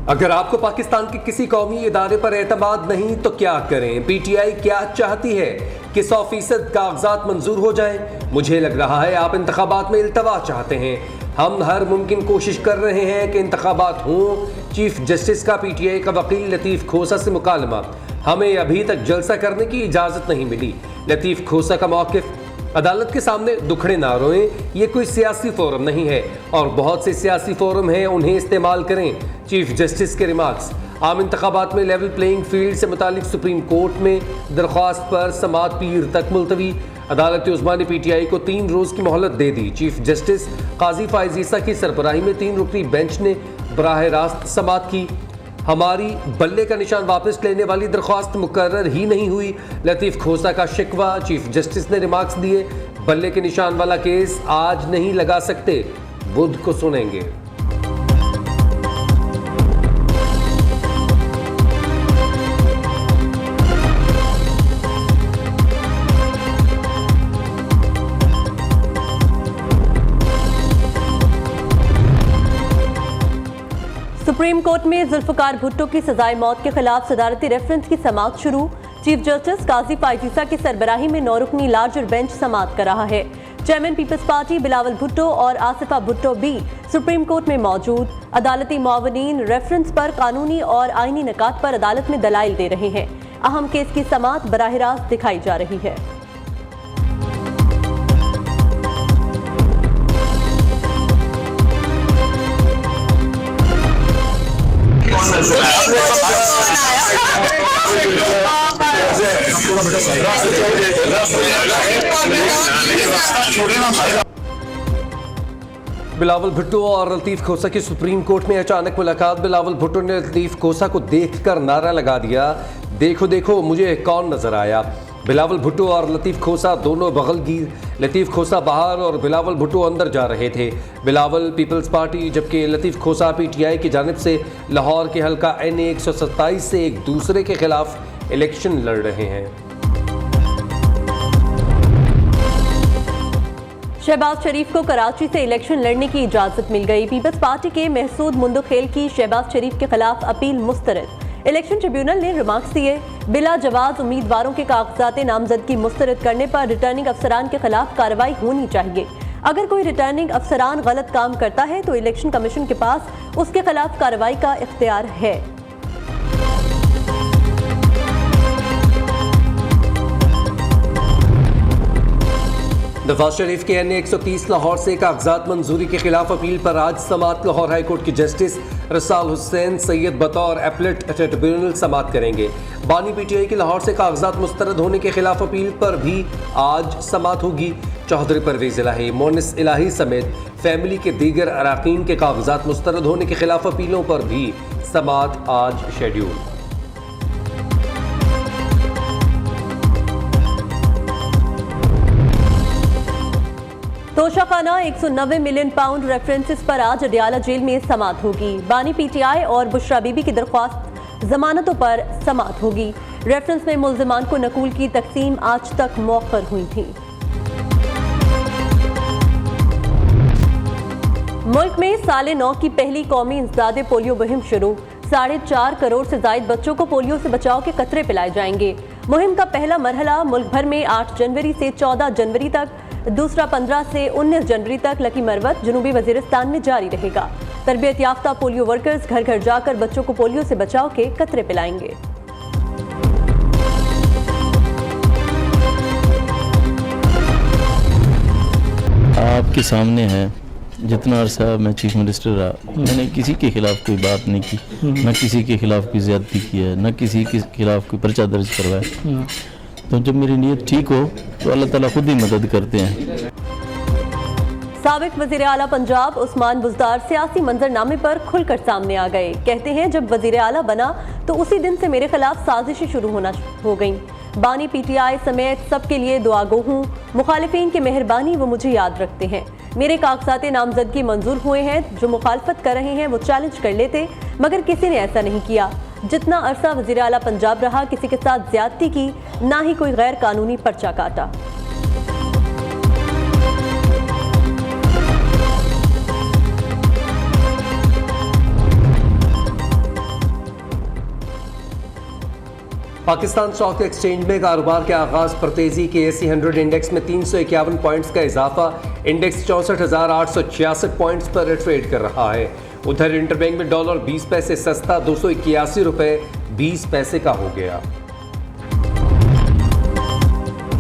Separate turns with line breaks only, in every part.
अगर आपको पाकिस्तान के किसी कौमी इदारे पर एतमाद नहीं तो क्या करें? पीटीआई क्या चाहती है कि 100% कागजात मंजूर हो जाएं? मुझे लग रहा है आप इंतखाबात में इल्तवा चाहते हैं। हम हर मुमकिन कोशिश कर रहे हैं कि इंतखाबात हों। चीफ जस्टिस का पीटीआई का वकील लतीफ़ खोसा से मुकालमा। हमें अभी तक जलसा करने की इजाज़त नहीं मिली। लतीफ़ खोसा का मौक़िफ़, अदालत के सामने दुखड़े ना रोएं, ये कोई सियासी फोरम नहीं है और बहुत से सियासी फोरम हैं, उन्हें इस्तेमाल करें। चीफ जस्टिस के रिमार्क्स। आम इंतखाबात में लेवल प्लेइंग फील्ड से मुतालिक सुप्रीम कोर्ट में दरख्वास्त पर समाअत पीर तक मुलतवी। अदालत उज़्मा ने पीटीआई को 3 रोज़ की मोहलत दे दी। चीफ जस्टिस काजी फायज़ ईसा की सरबराही में 3 रुकनी बेंच ने बराह रास्त समाअत की। हमारी बल्ले का निशान वापस लेने वाली दरख्वास्त मुकर्रर ही नहीं हुई। लतीफ़ खोसा का शिकवा। चीफ जस्टिस ने रिमार्क्स दिए, बल्ले के निशान वाला केस आज नहीं लगा सकते, बुध को सुनेंगे।
सुप्रीम कोर्ट में जुल्फकार भुट्टो की सजाए मौत के खिलाफ सदारती रेफरेंस की समाअत शुरू। चीफ जस्टिस काजी फायज़ ईसा की सरबराही में 9 रुकनी लार्जर बेंच समाअत कर रहा है। चेयरमैन पीपल्स पार्टी बिलावल भुट्टो और आसिफा भुट्टो भी सुप्रीम कोर्ट में मौजूद। अदालती मुआवनीन रेफरेंस पर कानूनी और आईनी निकात पर अदालत में दलाइल दे रहे हैं। अहम केस की समाअत बराह रास्त दिखाई जा रही है।
बिलावल भुट्टो और लतीफ़ खोसा की सुप्रीम कोर्ट में अचानक मुलाकात। बिलावल भुट्टो ने लतीफ़ खोसा को देखकर नारा लगा दिया, देखो देखो मुझे कौन नजर आया। बिलावल भुट्टो और लतीफ़ खोसा दोनों बगलगीर। लतीफ़ खोसा बाहर और बिलावल भुट्टो अंदर जा रहे थे। बिलावल पीपल्स पार्टी जबकि लतीफ़ खोसा पीटीआई की जानिब से लाहौर के हल्का NA 127 से एक दूसरे के खिलाफ इलेक्शन लड़ रहे हैं।
शहबाज शरीफ को कराची से इलेक्शन लड़ने की इजाजत मिल गई। पीपल्स पार्टी के महसूद मुंदखेल की शहबाज शरीफ के खिलाफ अपील मुस्तरद। इलेक्शन ट्रिब्यूनल ने रिमार्क्स दिए, बिला जवाज उम्मीदवारों के कागजात नामजदगी मुस्तरद करने पर रिटर्निंग अफसरान के खिलाफ कार्रवाई होनी चाहिए। अगर कोई रिटर्निंग अफसरान गलत काम करता है तो इलेक्शन कमीशन के पास उसके खिलाफ कार्रवाई का इख्तियार है।
नवाज शरीफ के NA 130 लाहौर से कागजात मंजूरी के खिलाफ अपील पर आज समाअत लाहौर हाई कोर्ट की जस्टिस रसाल हुसैन सैयद बतौर एपलेट ट्रिब्यूनल समाअत करेंगे। बानी पीटीआई की लाहौर से कागजात मुस्तरद होने के खिलाफ अपील पर भी आज समाअत होगी। चौधरी परवेज इलाही, मोनिस इलाही समेत फैमिली के दीगर अराकीन के कागजात मुस्तरद होने के खिलाफ अपीलों पर भी समाअत आज schedule.
Toshakhana 190 million pound references पर आज अडियाला जेल में समाअत होगी। बानी पीटीआई और बुशरा बीबी की दरख्वास्त जमानतों पर समाअत होगी। रेफरेंस में मुल्जिमान को नकूल की तकसीम आज तक मौखर हुई थी। मुल्क में साल 9 की पहली कौमी इंसदादे पोलियो मुहिम शुरू। 4.5 करोड़ से ज्यादा बच्चों को पोलियो से बचाव के कतरे पिलाए जाएंगे। मुहिम का पहला मरहला मुल्क भर में 8 जनवरी से 14 जनवरी तक, दूसरा 15 से 19 जनवरी तक लकी मरवत जनूबी वजीरिस्तान में जारी रहेगा। तरबियत याफ्ता पोलियो वर्कर्स घर घर जाकर बच्चों को पोलियो से बचाव के कतरे पिलाएंगे।
आपके सामने है, जितना अरसा मैं चीफ मिनिस्टर रहा मैंने किसी के खिलाफ कोई बात नहीं की, न किसी के खिलाफ कोई ज्यादती की है, न किसी के खिलाफ कोई पर्चा दर्ज करवाया। तो जब मेरी नीयत ठीक हो तो अल्लाह ताला खुद ही मदद करते हैं।
साबिक वजीर आला पंजाब उस्मान बुज़दार सियासी मंजरनामे पर खुलकर सामने आ गए। कहते हैं जब वजीर आला बना तो उसी दिन से मेरे खिलाफ साजिशें शुरू हो गईं। बानी पीटीआई समेत सबके लिए दुआगो हूँ। मुखालिफिन की मेहरबानी वो मुझे याद रखते हैं। मेरे कागजात नामजदगी मंजूर हुए हैं। जो मुखालफत कर रहे हैं वो चैलेंज कर लेते, मगर किसी ने ऐसा नहीं किया। जितना अरसा वजीर आला पंजाब रहा किसी के साथ ज्यादती की, ना ही कोई गैर कानूनी पर्चा काटा।
पाकिस्तान स्टॉक एक्सचेंज में कारोबार के आगाज पर तेजी के एसी 100 इंडेक्स में 351 पॉइंट्स का इजाफा। इंडेक्स 64,866 पॉइंट्स पर ट्रेड कर रहा है। उधर इंटरबैंक में डॉलर 20 पैसे सस्ता 281 रुपए 20 पैसे का हो गया।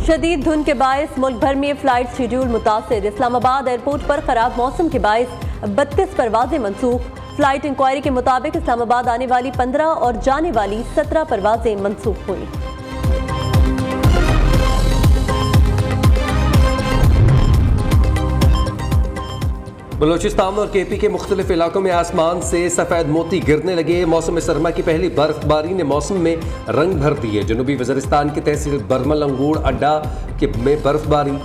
शदीद धुंध के बायस मुल्क भर में फ्लाइट शेड्यूल मुतासिर। इस्लामाबाद एयरपोर्ट पर खराब मौसम के बायस 32 परवाजें मनसूख। फ्लाइट इंक्वायरी के मुताबिक इस्लामाबाद आने वाली 15 और जाने वाली 17 परवाजें मनसूख हुई।
बलूचिस्तान और केपी के मुख्तलिफ इलाकों में आसमान से सफ़ेद मोती गिरने लगे। मौसम सरमा की पहली बर्फबारी ने मौसम में रंग भर दिए। जनूबी वज़ीरिस्तान की तहसील बरमल अंगूर अड्डा में बर्फबारी।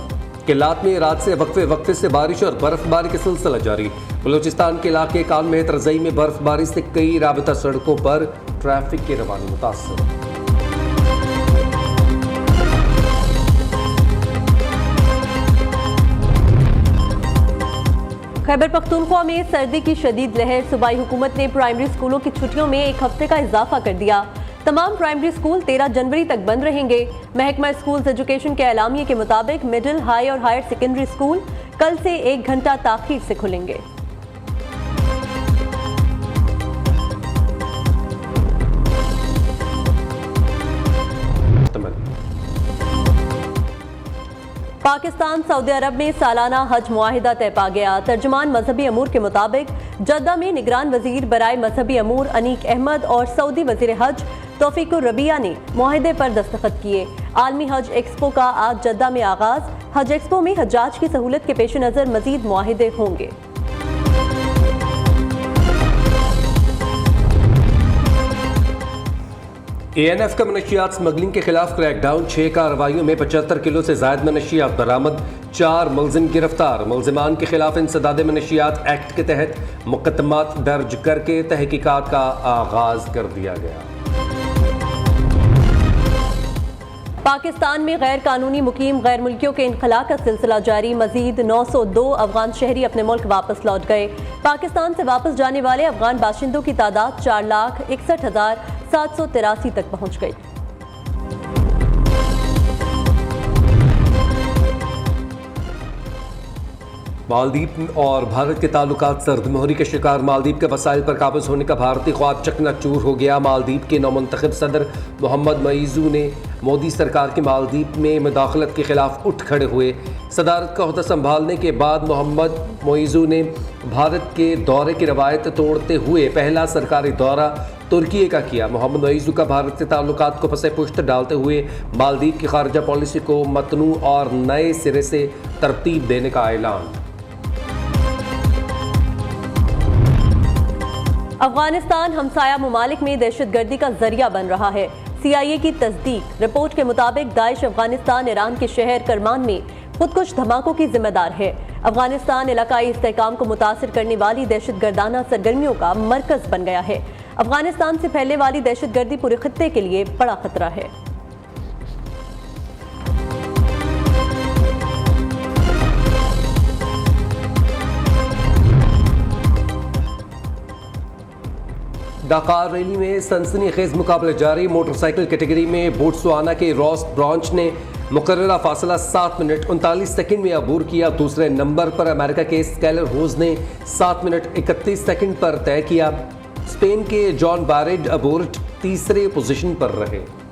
किलात में रात से वक्फे से बारिश और बर्फबारी का सिलसिला जारी। बलूचिस्तान के इलाके कान में रज़ई में बर्फबारी से कई राबता सड़कों पर ट्रैफिक की रवानी मुतासर।
खैबर पख्तूनख्वा में सर्दी की शदीद लहर। सूबाई हुकूमत ने प्राइमरी स्कूलों की छुट्टियों में 1 हफ्ते का इजाफा कर दिया। तमाम प्राइमरी स्कूल 13 जनवरी तक बंद रहेंगे। महकमा स्कूल्स एजुकेशन के एलामिये के मुताबिक मिडिल, हाई और हायर सेकेंडरी स्कूल कल से 1 घंटा ताखीर से खुलेंगे। पाकिस्तान सऊदी अरब में सालाना हज मुआहिदा तय पा गया। तर्जुमान मजहबी अमूर के मुताबिक जद्दा में निगरान वजीर बराए मजहबी अमूर अनीक अहमद और सऊदी वजीर हज तौफीकुर रबिया ने मुआहिदे पर दस्तखत किए। आलमी हज एक्सपो का आज जद्दा में आगाज। हज एक्सपो में हज्जाज की सहूलत के पेश नज़र मजीद मुआहिदे होंगे।
ANF का मनशियात स्मगलिंग के खिलाफ क्रैकडाउन। 6 कार्रवाइयों में 75 किलो से जायद मनशियात बरामद। 4 मुलजिम गिरफ्तार। मुलजिमान के खिलाफ इंसदाद मनशियात एक्ट के तहत मुकदमात दर्ज करके तहकीकात का आगाज कर दिया गया।
पाकिस्तान में गैर कानूनी मुकीम गैर मुल्कियों के इनखला का सिलसिला जारी। मजीद 902 अफगान शहरी अपने मुल्क वापस लौट गए। पाकिस्तान से वापस जाने वाले अफगान बाशिंदों की तादाद 4,61,783 तक पहुंच गई।
मालदीव और भारत के ताल्लुकात सर्दमोहरी के शिकार। मालदीव के वसाइल पर काबज होने का भारतीय ख्वाब चकनाचूर हो गया। मालदीव के नौमुंतखब सदर मोहम्मद मईजू ने मोदी सरकार की मालदीव में मुदाखलत के खिलाफ उठ खड़े हुए। सदारत का ओहदा संभालने के बाद मोहम्मद मईजू ने भारत के दौरे की रवायत तोड़ते हुए पहला सरकारी दौरा तुर्की का किया। मोहम्मद मईजू का भारत से ताल्लुकात को फसे पुश्त डालते हुए मालदीव की खारजा पॉलिसी को मतनू और नए सिरे से तरतीब देने का ऐलान।
अफगानिस्तान हमसाया ममालिक में दहशतगर्दी का जरिया बन रहा है। CIA की तस्दीक। रिपोर्ट के मुताबिक दाइश अफगानिस्तान ईरान के शहर करमान में खुदकुश धमाकों की जिम्मेदार है। अफगानिस्तान इलाकाई इस्तेहकाम को मुतासिर करने वाली दहशतगर्दाना सरगर्मियों का मरकज बन गया है। अफगानिस्तान से फैलने वाली दहशतगर्दी पूरे खित्ते के लिए बड़ा खतरा है।
डकार रैली में सनसनीखेज मुकाबले जारी। मोटरसाइकिल कैटेगरी में बोट्सवाना के रॉस ब्रांच ने मुकर्ररा फासला 7 मिनट 39 सेकंड में अबूर किया। दूसरे नंबर पर अमेरिका के स्केलर होज ने 7 मिनट 31 सेकंड पर तय किया। स्पेन के जॉन बारेड अबोर्ट तीसरे पोजीशन पर रहे।